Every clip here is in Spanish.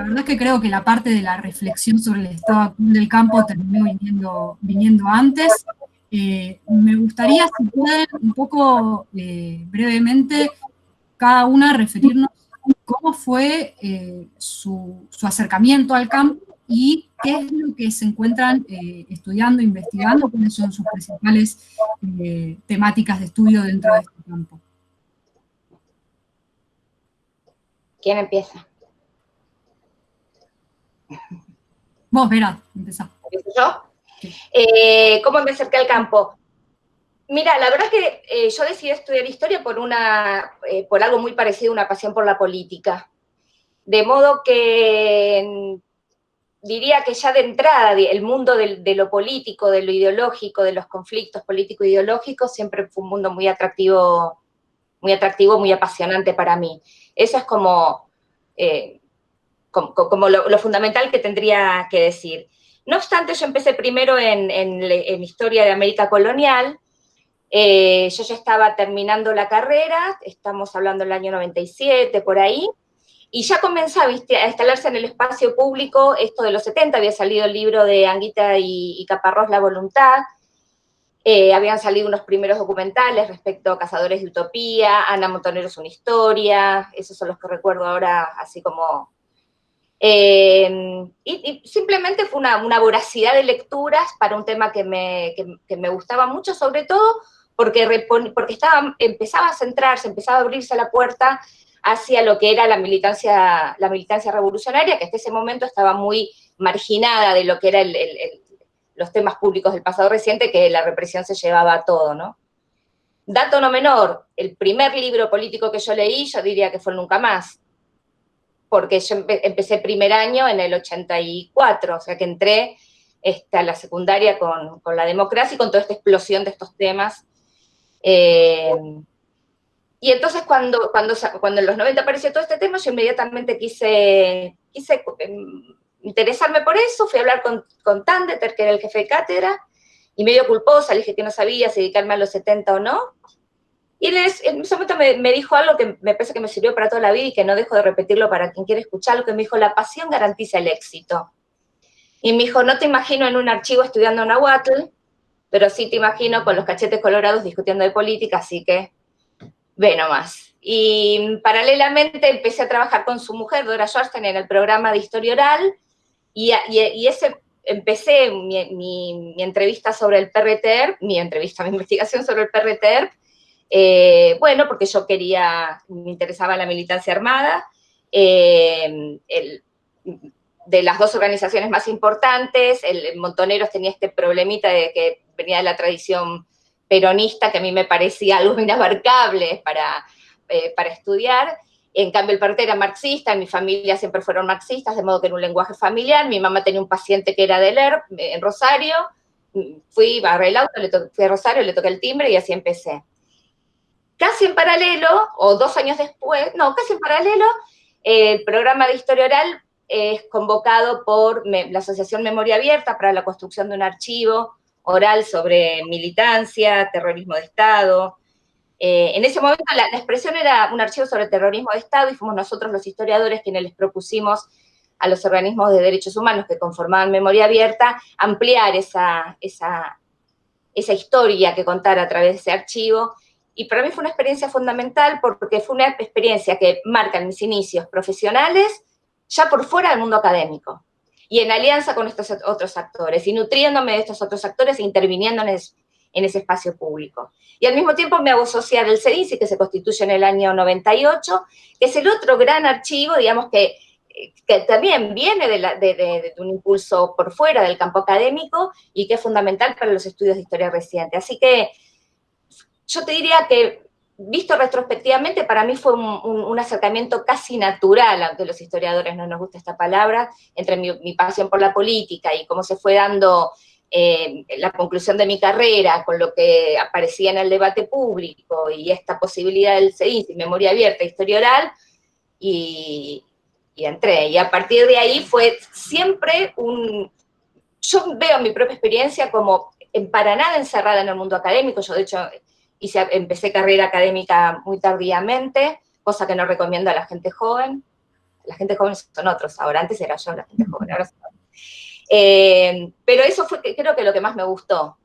la verdad es que creo que la parte de la reflexión sobre el estado actual del campo terminó viniendo antes. Me gustaría, si pueden, un poco brevemente, cada una referirnos cómo fue su acercamiento al campo y qué es lo que se encuentran estudiando, investigando, cuáles son sus principales temáticas de estudio dentro de este campo. ¿Quién empieza? Vos, Vera, empezá. ¿Empiezo yo? ¿Cómo me acerqué al campo? Mira, la verdad es que yo decidí estudiar historia por algo muy parecido a una pasión por la política. De modo que diría que ya de entrada el mundo de lo político, de lo ideológico, de los conflictos político-ideológicos, siempre fue un mundo muy atractivo, muy apasionante para mí. Eso es como lo fundamental que tendría que decir. No obstante, yo empecé primero en historia de América colonial. Yo ya estaba terminando la carrera, estamos hablando del año 97, por ahí, y ya comenzaba a instalarse en el espacio público esto de los 70, había salido el libro de Anguita y Caparrós, La Voluntad, habían salido unos primeros documentales respecto a Cazadores de Utopía, Ana Montonero es una historia, esos son los que recuerdo ahora, así como... y simplemente fue una voracidad de lecturas para un tema que me gustaba mucho, sobre todo porque empezaba a centrarse, empezaba a abrirse la puerta hacia lo que era la militancia revolucionaria, que hasta ese momento estaba muy marginada de lo que eran los temas públicos del pasado reciente, que la represión se llevaba a todo, ¿no? Dato no menor, el primer libro político que yo leí, yo diría que fue Nunca Más, porque yo empecé primer año en el 84, o sea que entré a la secundaria con la democracia y con toda esta explosión de estos temas. Y entonces cuando en los 90 apareció todo este tema, yo inmediatamente quise interesarme por eso, fui a hablar con Tandeter, que era el jefe de cátedra, y medio culposa, le dije que no sabía si dedicarme a los 70 o no, y en ese momento me dijo algo que me parece que me sirvió para toda la vida y que no dejo de repetirlo para quien quiera escucharlo, que me dijo, la pasión garantiza el éxito. Y me dijo, no te imagino en un archivo estudiando Nahuatl, pero sí te imagino con los cachetes colorados discutiendo de política, así que ve nomás. Y paralelamente empecé a trabajar con su mujer, Dora Schwarzenegger, en el programa de Historia Oral, y empecé mi entrevista sobre el PRTER, mi investigación sobre el PRTER, bueno, porque yo me interesaba la militancia armada, de las dos organizaciones más importantes, el Montoneros tenía este problemita de que venía de la tradición peronista, que a mí me parecía algo inabarcable para estudiar. En cambio, el PRT era marxista, en mi familia siempre fueron marxistas, de modo que era un lenguaje familiar. Mi mamá tenía un paciente que era del ERP en Rosario, agarré el auto, fui a Rosario, le toqué el timbre y así empecé. Casi en paralelo, o 2 años después, no, casi en paralelo, el programa de Historia Oral es convocado por la Asociación Memoria Abierta para la construcción de un archivo oral sobre militancia, terrorismo de Estado. En ese momento la expresión era un archivo sobre terrorismo de Estado y fuimos nosotros los historiadores quienes les propusimos a los organismos de derechos humanos que conformaban Memoria Abierta ampliar esa historia que contara a través de ese archivo. Y para mí fue una experiencia fundamental porque fue una experiencia que marca mis inicios profesionales ya por fuera del mundo académico y en alianza con estos otros actores y nutriéndome de estos otros actores e interviniendo en ese espacio público. Y al mismo tiempo me hago socia del CEDICI, que se constituye en el año 98, que es el otro gran archivo, digamos, que también viene de un impulso por fuera del campo académico y que es fundamental para los estudios de historia reciente. Así que yo te diría que, visto retrospectivamente, para mí fue un acercamiento casi natural, aunque a los historiadores no nos gusta esta palabra, entre mi pasión por la política y cómo se fue dando la conclusión de mi carrera con lo que aparecía en el debate público y esta posibilidad del CEDICI, Memoria Abierta, Historia Oral, y entré. Y a partir de ahí fue siempre yo veo mi propia experiencia como para nada encerrada en el mundo académico. Yo, de hecho, empecé carrera académica muy tardíamente, cosa que no recomiendo a la gente joven. La gente joven son otros, ahora antes era yo la gente joven, ahora son otros. Pero eso fue, creo que lo que más me gustó,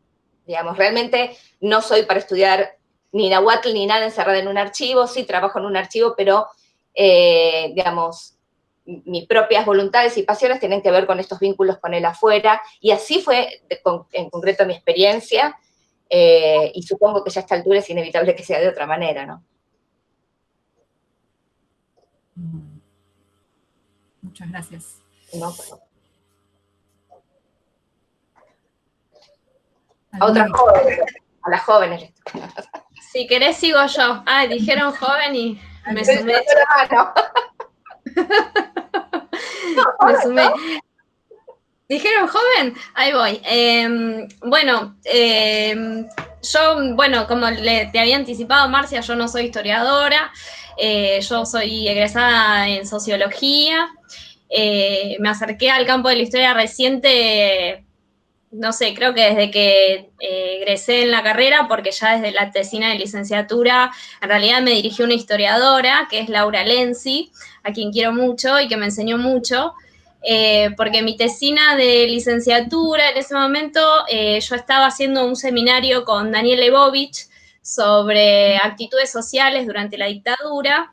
digamos, realmente no soy para estudiar ni Nahuatl ni nada encerrada en un archivo, sí trabajo en un archivo, pero, digamos, mis propias voluntades y pasiones tienen que ver con estos vínculos con el afuera, y así fue en concreto mi experiencia, y supongo que ya a esta altura es inevitable que sea de otra manera, ¿no? Muchas gracias. No, pero... A otras jóvenes, a las jóvenes. Si querés sigo yo. Ay, dijeron joven y me sumé. Me sumé. ¿Dijeron joven? Ahí voy. Bueno, yo, bueno, como te había anticipado, Marcia, yo no soy historiadora, yo soy egresada en sociología, me acerqué al campo de la historia reciente, no sé, creo que desde que egresé en la carrera, porque ya desde la tesina de licenciatura, en realidad me dirigió una historiadora, que es Laura Lenzi, a quien quiero mucho y que me enseñó mucho, porque mi tesina de licenciatura en ese momento, yo estaba haciendo un seminario con Daniel Leibovich sobre actitudes sociales durante la dictadura,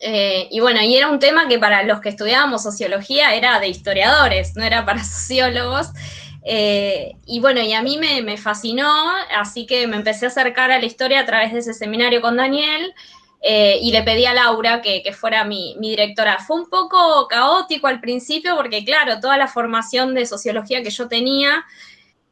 y bueno, y era un tema que para los que estudiábamos sociología era de historiadores, no era para sociólogos. Y bueno, y a mí me fascinó, así que me empecé a acercar a la historia a través de ese seminario con Daniel, y le pedí a Laura que fuera mi directora. Fue un poco caótico al principio porque, claro, toda la formación de sociología que yo tenía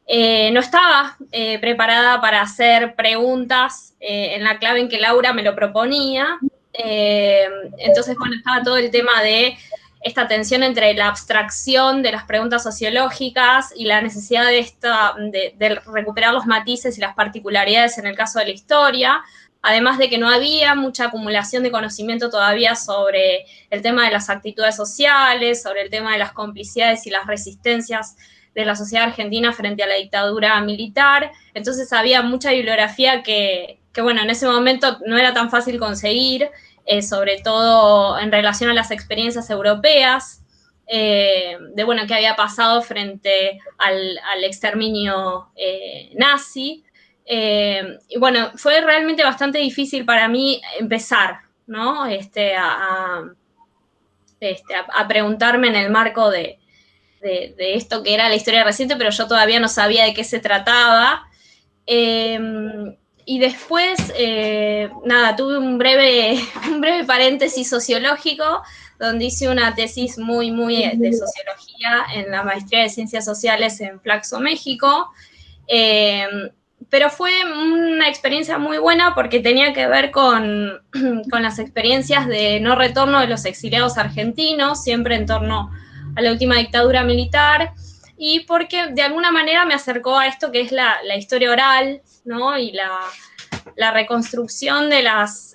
no estaba preparada para hacer preguntas en la clave en que Laura me lo proponía. Entonces, bueno, estaba todo el tema de esta tensión entre la abstracción de las preguntas sociológicas y la necesidad de recuperar los matices y las particularidades en el caso de la historia, además de que no había mucha acumulación de conocimiento todavía sobre el tema de las actitudes sociales, sobre el tema de las complicidades y las resistencias de la sociedad argentina frente a la dictadura militar. Entonces había mucha bibliografía que bueno, en ese momento no era tan fácil conseguir, sobre todo en relación a las experiencias europeas, de bueno, qué había pasado frente al exterminio nazi. Y bueno, fue realmente bastante difícil para mí empezar, ¿no? A preguntarme en el marco de esto que era la historia reciente, pero yo todavía no sabía de qué se trataba. Y después, nada, tuve un breve paréntesis sociológico, donde hice una tesis muy de sociología en la maestría de Ciencias Sociales en Flaxo, México. Pero fue una experiencia muy buena porque tenía que ver con las experiencias de no retorno de los exiliados argentinos, siempre en torno a la última dictadura militar, y porque de alguna manera me acercó a esto que es la historia oral, ¿no? Y la reconstrucción de las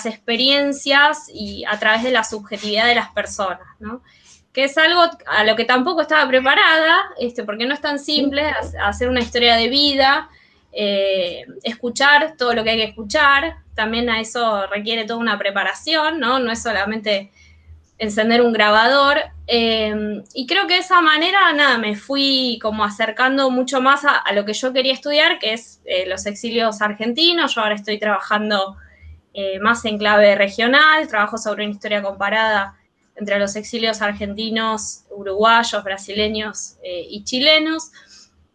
experiencias y a través de la subjetividad de las personas, ¿no? Que es algo a lo que tampoco estaba preparada, porque no es tan simple hacer una historia de vida, escuchar todo lo que hay que escuchar, también a eso requiere toda una preparación, ¿no? No es solamente encender un grabador, y creo que de esa manera, nada, me fui como acercando mucho más a lo que yo quería estudiar, que es los exilios argentinos. Yo ahora estoy trabajando más en clave regional, trabajo sobre una historia comparada entre los exilios argentinos, uruguayos, brasileños y chilenos.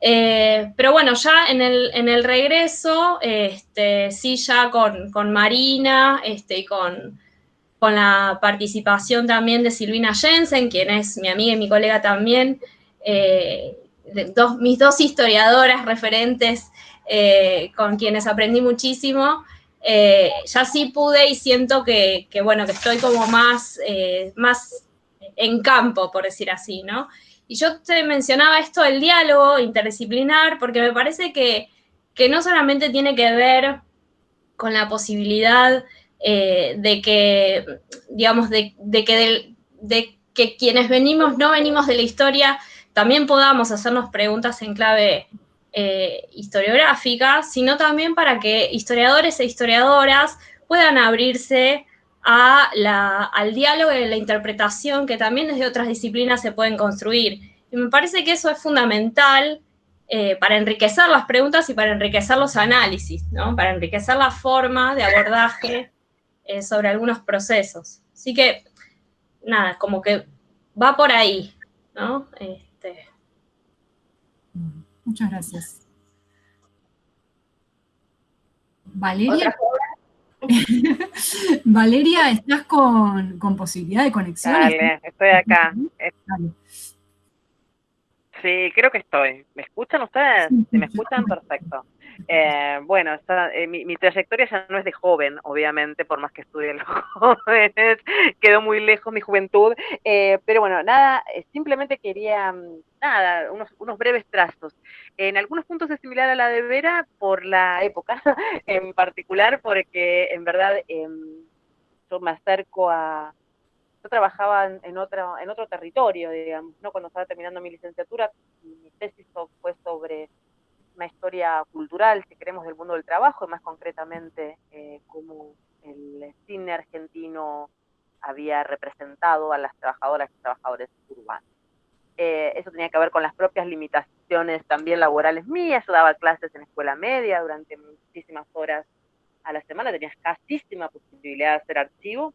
Pero bueno, ya en el regreso, sí, ya con Marina y con la participación también de Silvina Jensen, quien es mi amiga y mi colega también, mis dos historiadoras referentes con quienes aprendí muchísimo. Ya sí pude y siento que bueno, que estoy como más en campo, por decir así, ¿no? Y yo te mencionaba esto del diálogo interdisciplinar, porque me parece que no solamente tiene que ver con la posibilidad de que, digamos, de que quienes no venimos de la historia también podamos hacernos preguntas en clave historiográfica, sino también para que historiadores e historiadoras puedan abrirse al diálogo y a la interpretación que también desde otras disciplinas se pueden construir. Y me parece que eso es fundamental para enriquecer las preguntas y para enriquecer los análisis, ¿no? Para enriquecer la forma de abordaje sobre algunos procesos. Así que, nada, como que va por ahí, ¿no? Muchas gracias. Valeria. Valeria, ¿estás con posibilidad de conexión? Dale, estoy acá. Dale. Sí, creo que estoy. ¿Me escuchan ustedes? Sí, Si me sí, escuchan, perfecto. Bueno, mi trayectoria ya no es de joven, obviamente, por más que estudie los jóvenes, quedó muy lejos mi juventud, pero bueno, nada, simplemente quería, nada, unos breves trazos. En algunos puntos es similar a la de Vera por la época, en particular porque en verdad yo me acerco a... Yo trabajaba en otro territorio, digamos, ¿no? Cuando estaba terminando mi licenciatura, mi tesis fue sobre una historia cultural, si queremos, del mundo del trabajo, y más concretamente cómo el cine argentino había representado a las trabajadoras y trabajadores urbanos. Eso tenía que ver con las propias limitaciones también laborales mías. Yo daba clases en escuela media durante muchísimas horas a la semana, tenía escasísima posibilidad de hacer archivo,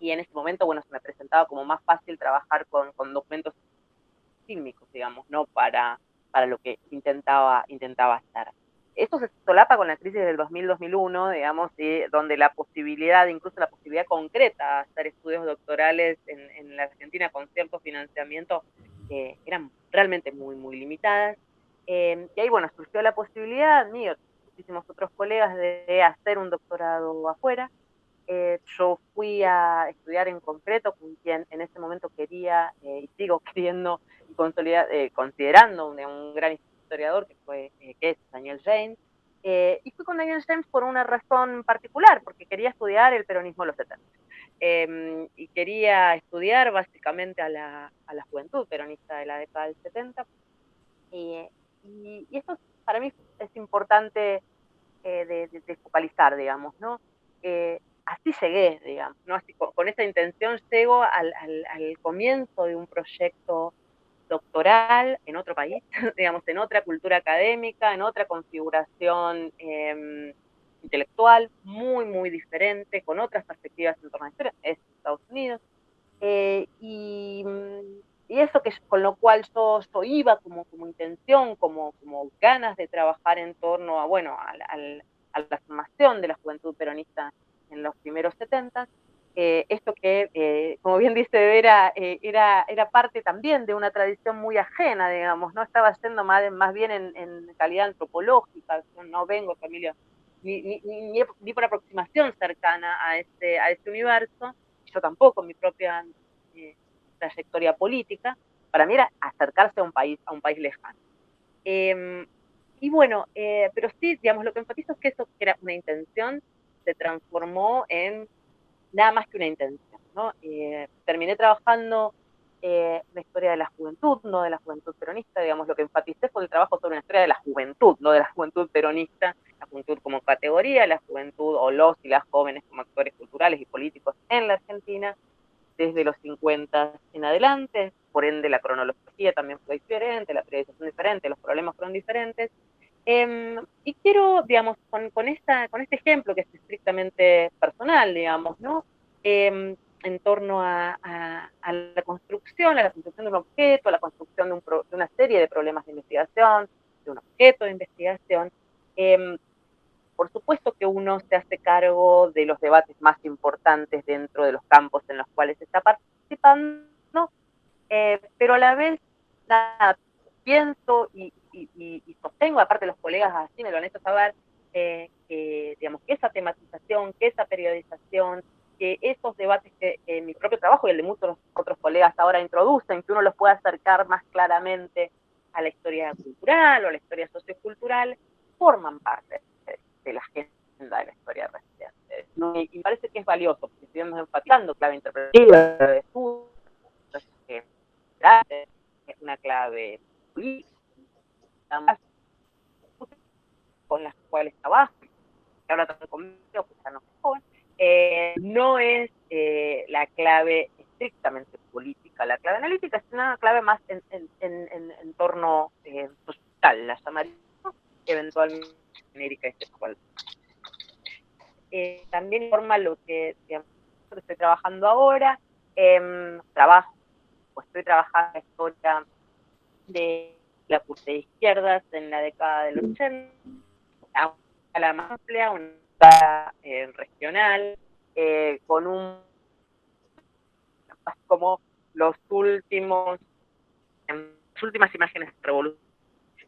y en ese momento, bueno, se me presentaba como más fácil trabajar con documentos fílmicos, digamos, ¿no? Para lo que intentaba hacer. Esto se solapa con la crisis del 2000-2001, digamos, donde la posibilidad, incluso la posibilidad concreta de hacer estudios doctorales en la Argentina con cierto financiamiento, eran realmente muy, muy limitadas. Y ahí, bueno, surgió la posibilidad, mío, muchísimos otros colegas, de hacer un doctorado afuera. Yo fui a estudiar en concreto con quien en ese momento quería y sigo queriendo y considerando un gran historiador que es Daniel James. Y fui con Daniel James por una razón particular, porque quería estudiar el peronismo de los 70. Y quería estudiar básicamente a la juventud peronista de la década del 70. Y esto para mí es importante de focalizar, digamos, ¿no? Así llegué, digamos, ¿no? Así, con esa intención llego al comienzo de un proyecto doctoral en otro país, digamos, en otra cultura académica, en otra configuración intelectual, muy, muy diferente, con otras perspectivas en torno a la historia, es Estados Unidos. Y eso con lo cual yo iba como intención, como ganas de trabajar en torno a, bueno, a la formación de la juventud peronista en los primeros 70. Esto que, como bien dice Vera, era parte también de una tradición muy ajena, digamos, no estaba yendo más bien en calidad antropológica. Yo no vengo, familia, ni por aproximación cercana a este universo. Yo tampoco, mi propia trayectoria política, para mí era acercarse a un país lejano. Y bueno, pero sí, digamos, lo que enfatizo es que eso, que era una intención, se transformó en nada más que una intención, ¿no? Terminé trabajando una historia de la juventud, no de la juventud peronista, digamos, lo que enfaticé fue el trabajo sobre una historia de la juventud, no de la juventud peronista, la juventud como categoría, la juventud o los y las jóvenes como actores culturales y políticos en la Argentina, desde los 50 en adelante, por ende la cronología también fue diferente, la periodización diferente, los problemas fueron diferentes. Y quiero, digamos, con este ejemplo que es estrictamente personal, digamos, ¿no? En torno a la construcción de un objeto, a la construcción de una serie de problemas de investigación, de un objeto de investigación. Por supuesto que uno se hace cargo de los debates más importantes dentro de los campos en los cuales está participando, pero a la vez, nada, pienso y sostengo, aparte los colegas así me lo han hecho saber, digamos, que esa tematización, que esa periodización, que esos debates que mi propio trabajo y el de muchos otros colegas ahora introducen, que uno los pueda acercar más claramente a la historia cultural o a la historia sociocultural, forman parte de la agenda de la historia reciente, ¿no? Y parece que es valioso, porque estamos enfatizando clave interpretativa de estudio, es una clave política, con las cuales trabajo, que habla también conmigo, pues ya no soy joven, no es la clave estrictamente política. La clave analítica es una clave más en torno social, la llamaría eventualmente genérica y sexual. También informa lo que, digamos, estoy trabajando ahora. Estoy trabajando en la historia de la curva de izquierdas en la década del 80, a una escala más amplia, una escala regional, con como las últimas imágenes de revolución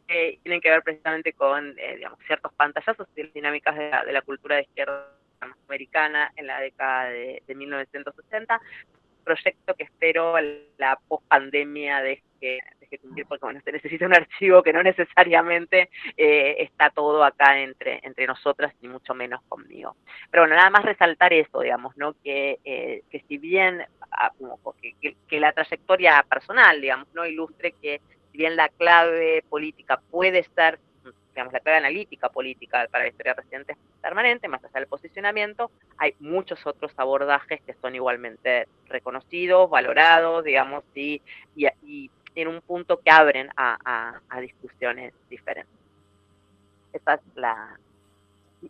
tienen que ver precisamente con digamos, ciertos pantallazos y dinámicas de la cultura de izquierda americana en la década de 1980, proyecto que espero la post-pandemia deje cumplir, porque bueno, se necesita un archivo que no necesariamente está todo acá entre nosotras, ni mucho menos conmigo. Pero bueno, nada más resaltar eso, digamos, ¿no? Que si bien que la trayectoria personal, digamos, ¿no? Ilustre que si bien la clave política puede ser, digamos, la clave analítica política para la historia reciente es permanente, más allá del posicionamiento, hay muchos otros abordajes que son igualmente reconocidos, valorados, digamos, y en un punto que abren a discusiones diferentes. Esa es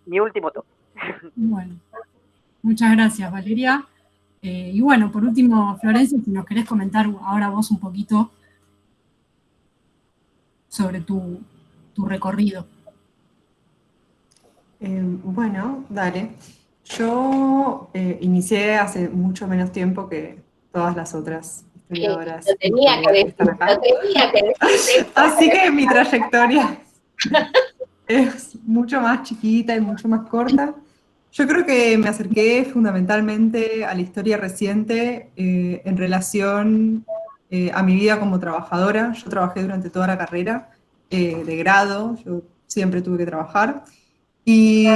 mi último toque. Bueno, muchas gracias, Valeria. Y bueno, por último, Florencia, si nos querés comentar ahora vos un poquito sobre tu recorrido. Bueno, dale. Yo inicié hace mucho menos tiempo que todas las otras historiadoras Lo tenía que decir, están acá. lo tenía que decir. Así que mi trayectoria es mucho más chiquita y mucho más corta. Yo creo que me acerqué fundamentalmente a la historia reciente en relación a mi vida como trabajadora. Yo trabajé durante toda la carrera de grado, yo siempre tuve que trabajar. Y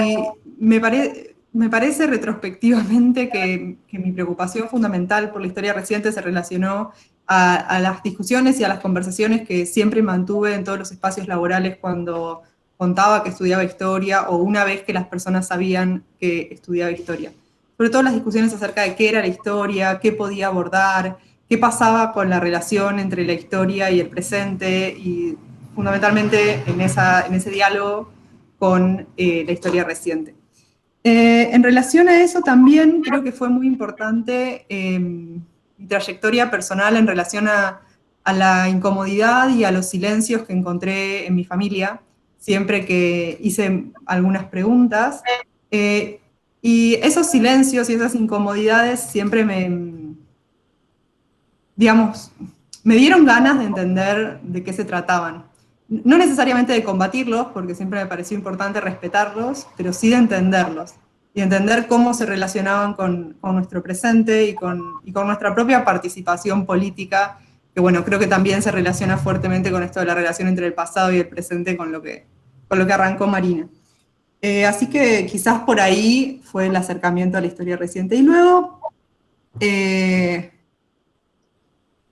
me parece retrospectivamente que mi preocupación fundamental por la historia reciente se relacionó a las discusiones y a las conversaciones que siempre mantuve en todos los espacios laborales cuando contaba que estudiaba historia o una vez que las personas sabían que estudiaba historia. Sobre todo las discusiones acerca de qué era la historia, qué podía abordar, qué pasaba con la relación entre la historia y el presente y fundamentalmente en ese diálogo con la historia reciente. En relación a eso también creo que fue muy importante mi trayectoria personal en relación a la incomodidad y a los silencios que encontré en mi familia, siempre que hice algunas preguntas. Y esos silencios y esas incomodidades siempre digamos, me dieron ganas de entender de qué se trataban. No necesariamente de combatirlos, porque siempre me pareció importante respetarlos, pero sí de entenderlos. Y entender cómo se relacionaban con nuestro presente y con nuestra propia participación política, que bueno, creo que también se relaciona fuertemente con esto de la relación entre el pasado y el presente, con lo que arrancó Marina. Así que quizás por ahí fue el acercamiento a la historia reciente. Y luego,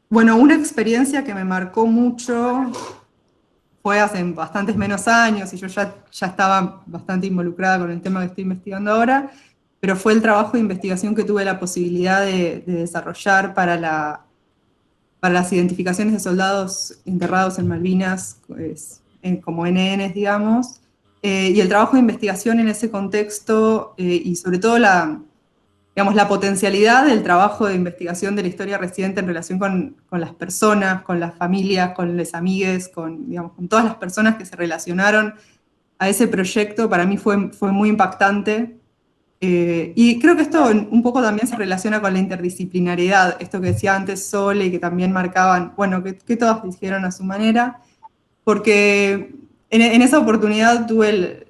bueno, una experiencia que me marcó mucho fue hace bastantes menos años y yo ya estaba bastante involucrada con el tema que estoy investigando ahora, pero fue el trabajo de investigación que tuve la posibilidad de desarrollar para las identificaciones de soldados enterrados en Malvinas, pues, como NNs, digamos, y el trabajo de investigación en ese contexto y sobre todo la potencialidad del trabajo de investigación de la historia reciente en relación con las personas, con las familias, con los amigues, con todas las personas que se relacionaron a ese proyecto, para mí fue muy impactante. Y creo que esto un poco también se relaciona con la interdisciplinariedad, esto que decía antes Sole y que también marcaban, bueno, que todas dijeron a su manera, porque en esa oportunidad tuve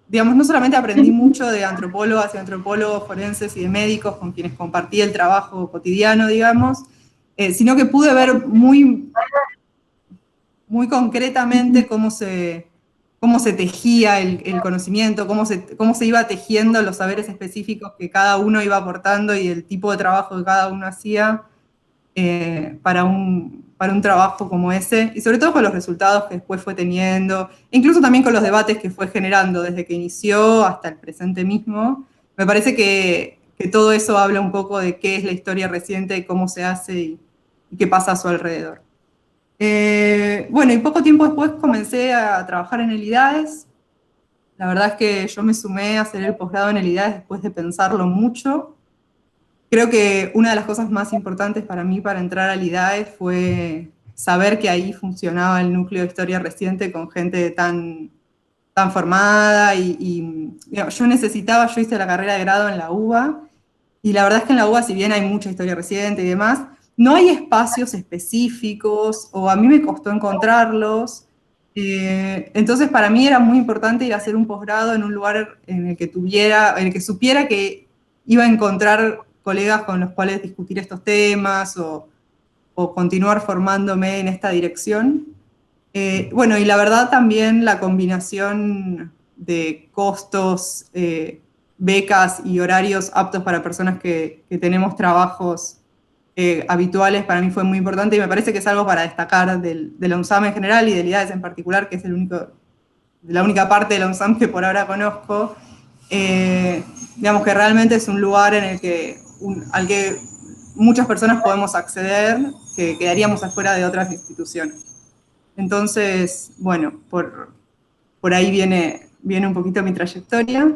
no solamente aprendí mucho de antropólogas y antropólogos forenses y de médicos con quienes compartí el trabajo cotidiano, digamos, sino que pude ver muy concretamente cómo se tejía el conocimiento, cómo se iba tejiendo los saberes específicos que cada uno iba aportando y el tipo de trabajo que cada uno hacía para un trabajo como ese, y sobre todo con los resultados que después fue teniendo, incluso también con los debates que fue generando desde que inició hasta el presente mismo. Me parece que que todo eso habla un poco de qué es la historia reciente, cómo se hace y qué pasa a su alrededor. Bueno, y poco tiempo después comencé a trabajar en el IDAES. La verdad es que yo me sumé a hacer el posgrado en el IDAES después de pensarlo mucho. Creo que una de las cosas más importantes para mí para entrar al IDAES fue saber que ahí funcionaba el núcleo de historia reciente con gente tan formada yo hice la carrera de grado en la UBA, y la verdad es que en la UBA, si bien hay mucha historia reciente y demás, no hay espacios específicos, o a mí me costó encontrarlos. Entonces, para mí era muy importante ir a hacer un posgrado en un lugar en el que supiera que iba a encontrar colegas con los cuales discutir estos temas o continuar formándome en esta dirección. Bueno, y la verdad también la combinación de costos, becas y horarios aptos para personas que tenemos trabajos habituales para mí fue muy importante, y me parece que es algo para destacar de la UNSAM en general y del IDAES en particular, que es la única parte de la UNSAM que por ahora conozco. Digamos que realmente es un lugar en el que, al que muchas personas podemos acceder, que quedaríamos afuera de otras instituciones. Entonces, bueno, por ahí viene un poquito mi trayectoria.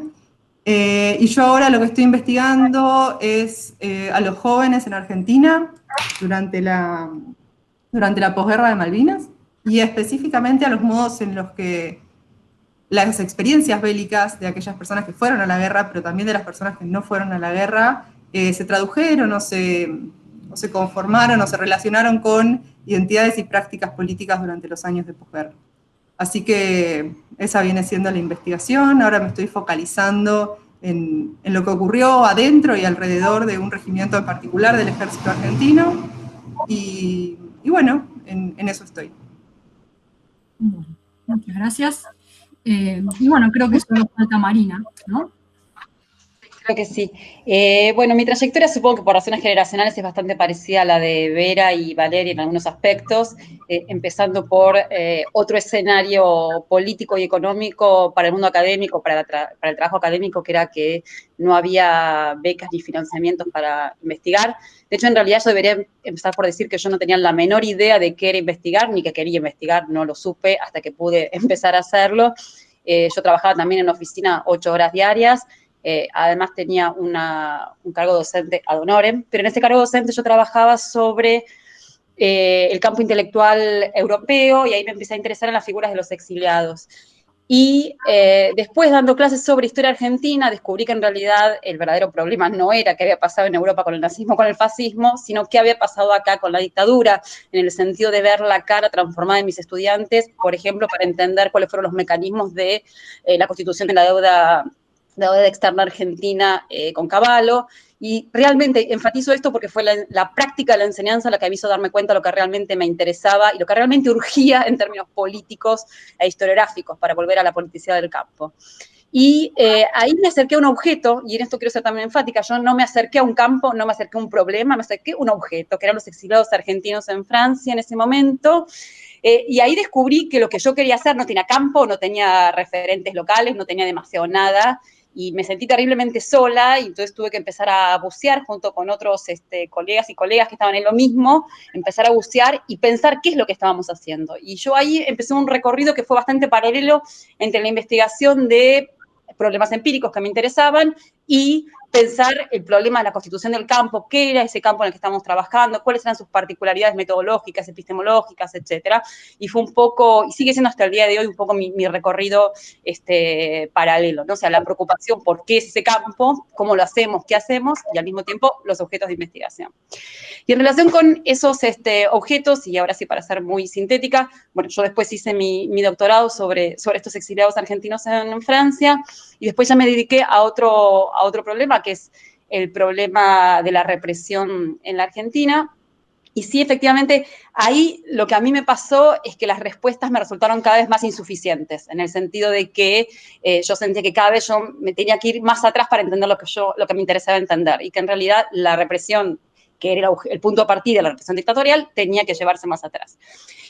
Y yo ahora lo que estoy investigando es a los jóvenes en Argentina durante la posguerra de Malvinas, y específicamente a los modos en los que las experiencias bélicas de aquellas personas que fueron a la guerra, pero también de las personas que no fueron a la guerra, se tradujeron o se conformaron o se relacionaron con identidades y prácticas políticas durante los años de posguerra. Así que esa viene siendo la investigación. Ahora me estoy focalizando en lo que ocurrió adentro y alrededor de un regimiento en particular del ejército argentino, y bueno, en eso estoy. Bueno, muchas gracias. Y bueno, creo que solo falta Marina, ¿no? Creo que sí. Bueno, mi trayectoria supongo que por razones generacionales es bastante parecida a la de Vera y Valeria en algunos aspectos, empezando por otro escenario político y económico para el mundo académico, para el trabajo académico, que era que no había becas ni financiamientos para investigar. De hecho, en realidad yo debería empezar por decir que yo no tenía la menor idea de qué era investigar, ni que quería investigar, no lo supe hasta que pude empezar a hacerlo. Yo trabajaba también en una oficina 8 horas diarias. Además tenía un cargo docente ad honorem, pero en ese cargo docente yo trabajaba sobre el campo intelectual europeo, y ahí me empecé a interesar en las figuras de los exiliados. Y después, dando clases sobre historia argentina, descubrí que en realidad el verdadero problema no era qué había pasado en Europa con el nazismo, con el fascismo, sino qué había pasado acá con la dictadura, en el sentido de ver la cara transformada de mis estudiantes, por ejemplo, para entender cuáles fueron los mecanismos de la constitución de la deuda externa argentina con Cavallo. Y realmente enfatizo esto porque fue la práctica de la enseñanza la que me hizo darme cuenta de lo que realmente me interesaba y lo que realmente urgía en términos políticos e historiográficos para volver a la politicidad del campo. Y ahí me acerqué a un objeto, y en esto quiero ser también enfática, yo no me acerqué a un campo, no me acerqué a un problema, me acerqué a un objeto, que eran los exiliados argentinos en Francia en ese momento. Y ahí descubrí que lo que yo quería hacer no tenía campo, no tenía referentes locales, no tenía demasiado nada, y me sentí terriblemente sola, y entonces tuve que empezar a bucear junto con otros colegas y colegas que estaban en lo mismo, empezar a bucear y pensar qué es lo que estábamos haciendo. Y yo ahí empecé un recorrido que fue bastante paralelo entre la investigación de problemas empíricos que me interesaban y pensar el problema de la constitución del campo, qué era ese campo en el que estamos trabajando, cuáles eran sus particularidades metodológicas, epistemológicas, etcétera. Y fue un poco, y sigue siendo hasta el día de hoy, un poco mi recorrido paralelo, ¿no? O sea, la preocupación por qué es ese campo, cómo lo hacemos, qué hacemos, y al mismo tiempo los objetos de investigación. Y en relación con esos objetos, y ahora sí para ser muy sintética, bueno, yo después hice mi doctorado sobre estos exiliados argentinos en Francia, y después ya me dediqué a otro problema, que es el problema de la represión en la Argentina. Y sí, efectivamente, ahí lo que a mí me pasó es que las respuestas me resultaron cada vez más insuficientes, en el sentido de que yo sentía que cada vez yo me tenía que ir más atrás para entender lo que me interesaba entender, y que en realidad la represión, que era el punto de partida de la represión dictatorial, tenía que llevarse más atrás.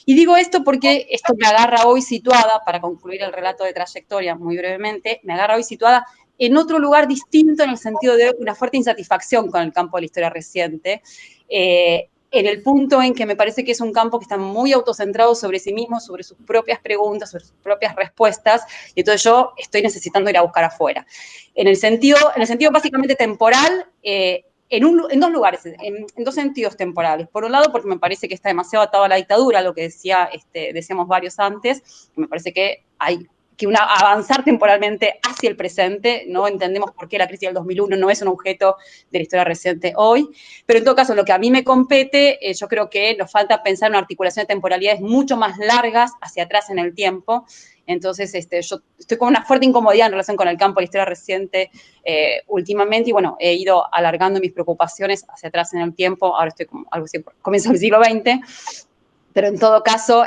Y digo esto porque esto me agarra hoy situada, para concluir el relato de trayectoria muy brevemente, me agarra hoy situada en otro lugar distinto en el sentido de una fuerte insatisfacción con el campo de la historia reciente, en el punto en que me parece que es un campo que está muy autocentrado sobre sí mismo, sobre sus propias preguntas, sobre sus propias respuestas, y entonces yo estoy necesitando ir a buscar afuera. En el sentido básicamente temporal, en dos lugares, en dos sentidos temporales. Por un lado, porque me parece que está demasiado atado a la dictadura, lo que decíamos varios antes, me parece que hay que avanzar temporalmente hacia el presente, no entendemos por qué la crisis del 2001 no es un objeto de la historia reciente hoy, pero en todo caso, lo que a mí me compete, yo creo que nos falta pensar en una articulación de temporalidades mucho más largas hacia atrás en el tiempo. Entonces, yo estoy con una fuerte incomodidad en relación con el campo de la historia reciente últimamente, y bueno, he ido alargando mis preocupaciones hacia atrás en el tiempo, ahora estoy como algo así, comienzo del siglo XX, pero en todo caso,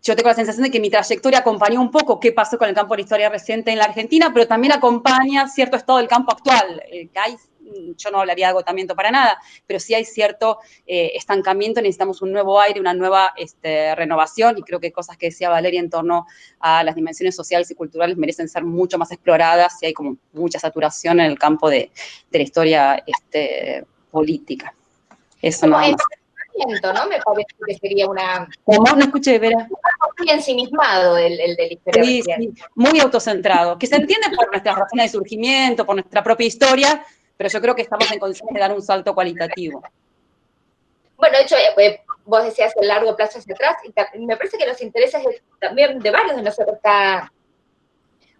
yo tengo la sensación de que mi trayectoria acompañó un poco qué pasó con el campo de la historia reciente en la Argentina, pero también acompaña cierto estado del campo actual. Yo no hablaría de agotamiento para nada, pero sí hay cierto estancamiento, necesitamos un nuevo aire, una nueva renovación, y creo que cosas que decía Valeria en torno a las dimensiones sociales y culturales merecen ser mucho más exploradas, y hay como mucha saturación en el campo de la historia política. Eso no más. ¿No? Me parece que sería una... Como no escuché, Vera. Muy ensimismado el de la historia reciente. Sí, muy autocentrado, que se entiende por nuestras razones de surgimiento, por nuestra propia historia, pero yo creo que estamos en condiciones de dar un salto cualitativo. Bueno, de hecho, vos decías el largo plazo hacia atrás, y me parece que los intereses también de varios de nosotros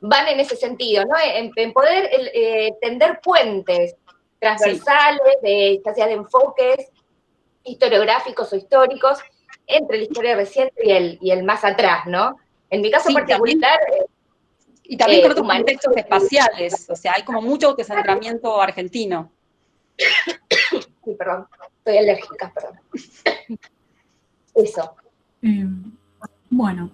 van en ese sentido, ¿no? En poder tender puentes transversales, ya sea de enfoques historiográficos o históricos, entre la historia reciente y el más atrás, ¿no? En mi caso particular... Y también con otros contextos espaciales, o sea, hay como mucho autocentramiento argentino. Sí, perdón, estoy alérgica, perdón. Eso. Bueno,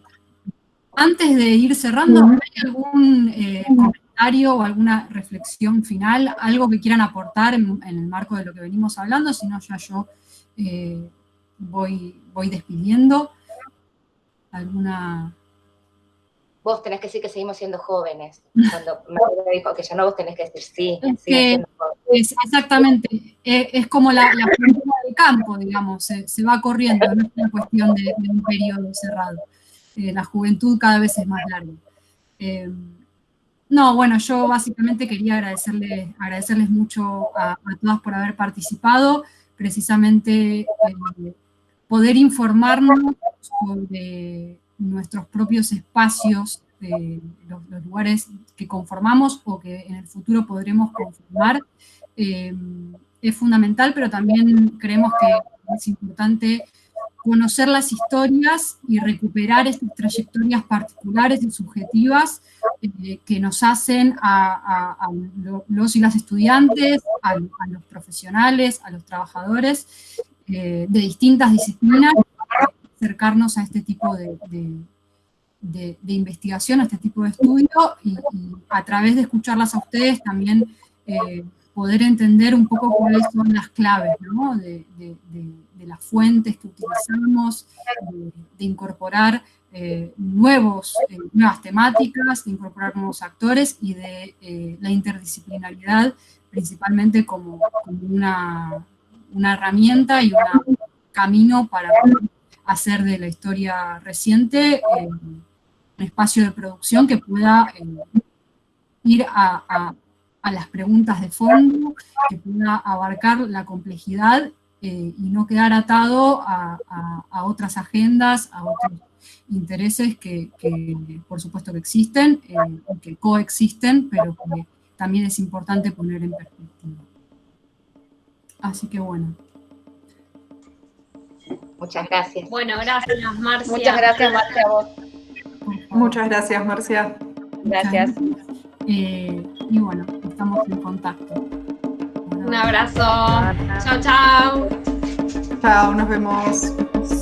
antes de ir cerrando, ¿hay algún comentario o alguna reflexión final, algo que quieran aportar en el marco de lo que venimos hablando? Si no, ya yo voy despidiendo. ¿Alguna...? Vos tenés que decir que seguimos siendo jóvenes. Cuando me dijo que ya no, vos tenés que decir sí, siendo jóvenes. Exactamente, es como la frontera del campo, digamos, se va corriendo, no es una cuestión de un periodo cerrado. La juventud cada vez es más larga. No, bueno, yo básicamente quería agradecerles mucho a todas por haber participado, precisamente poder informarnos sobre nuestros propios espacios, los lugares que conformamos o que en el futuro podremos conformar, es fundamental, pero también creemos que es importante conocer las historias y recuperar estas trayectorias particulares y subjetivas que nos hacen a los y las estudiantes, a los profesionales, a los trabajadores de distintas disciplinas, acercarnos a este tipo de investigación, a este tipo de estudio, y a través de escucharlas a ustedes también poder entender un poco cuáles son las claves, ¿no? de las fuentes que utilizamos, de incorporar nuevas temáticas, de incorporar nuevos actores y de la interdisciplinaridad principalmente como una herramienta y un camino para hacer de la historia reciente un espacio de producción que pueda ir a las preguntas de fondo, que pueda abarcar la complejidad y no quedar atado a otras agendas, a otros intereses que por supuesto que existen, que coexisten, pero que también es importante poner en perspectiva. Así que bueno. Muchas gracias. Bueno, gracias, Marcia. Muchas gracias, Marcia, a vos. Muchas gracias, Marcia. Gracias. Y bueno, estamos en contacto. Un abrazo. Chao, chao. Chao, nos vemos.